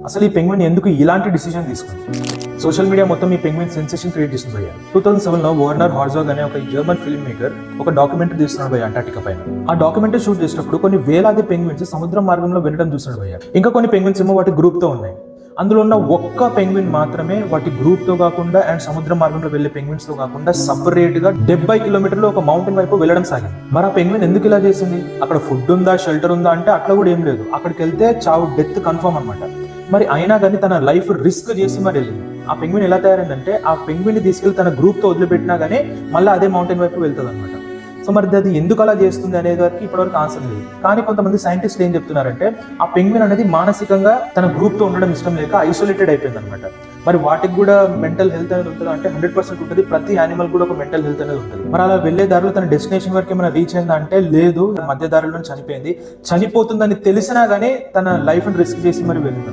అసలు ఈ పెంగ్విన్ ఎందుకు ఇలాంటి డిసిజన్ తీసుకుంది? సోషల్ మీడియా మొత్తం ఈ పెంగ్విన్ సెన్సేషన్ క్రియేట్ చేస్తుంది భయ్య. 2007లో వర్నర్ హార్జాగ్ అనే ఒక జర్మన్ ఫిల్మ్ మేకర్ ఒక డాక్యుమెంటరీ తీస్తున్నాడు భయ్య అంటార్టికా పైన. ఆ డాక్యుమెంటరీ షూట్ చేసినప్పుడు కొన్ని వేలాది పెంగ్విన్స్ సముద్ర మార్గంలో వెళ్ళడం చూస్తున్నాడు భయ్య. ఇంకా కొన్ని పెంగ్విన్స్ ఏమో వాటి గ్రూప్ తో ఉన్నాయి. అందులో ఉన్న ఒక్క పెంగ్విన్ మాత్రమే వాటి గ్రూప్ తో కాకుండా అండ్ సముద్ర మార్గంలో వెళ్లే పెంగ్విన్స్ తో కాకుండా సపరేట్ గా 70 కిలోమీటర్లు ఒక మౌంటైన్ వైపు వెళ్ళడం సాగింది. మరి ఆ పెంగ్విన్ ఎందుకు ఇలా చేసింది? అక్కడ ఫుడ్ ఉందా, షెల్టర్ ఉందా అంటే అట్లా కూడా ఏం లేదు. అక్కడికి వెళ్తే చావు, డెత్ కన్ఫర్మ్ అనమాట. మరి అయినా కానీ తన లైఫ్ రిస్క్ చేసి మరి వెళ్ళింది. ఆ పెంగ్విన్ ఎలా తయారైందంటే ఆ పెంగ్విన్ ని తీసుకెళ్లి తన గ్రూప్ తో వదిలిపెట్టినా గానీ మళ్ళీ అదే మౌంటైన్ వైపు వెళ్తుంది అనమాట. సో మరి అది ఎందుకు అలా చేస్తుంది అనేది వారికి ఇప్పటివరకు ఆన్సర్ లేదు. కానీ కొంతమంది సైంటిస్టులు ఏం చెప్తున్నారంటే ఆ పెంగ్విన్ అనేది మానసికంగా తన గ్రూప్ తో ఉండడం ఇష్టం లేక ఐసోలేటెడ్ అయిపోయింది అనమాట. మరి వాటికి కూడా మెంటల్ హెల్త్ అనేది ఉంటుంది అంటే 100% ఉంటుంది. ప్రతి యానిమల్ కూడా ఒక మెంటల్ హెల్త్ అనేది ఉంటుంది. మరి అలా వెళ్లే దారిలో తన డెస్టినేషన్ వరకు ఏమైనా రీచ్ అయిందా అంటే లేదు, మధ్య దారిలో చనిపోయింది. చనిపోతుందని తెలిసినా గానీ తన లైఫ్ ని రిస్క్ చేసి మరి వెళ్ళింది.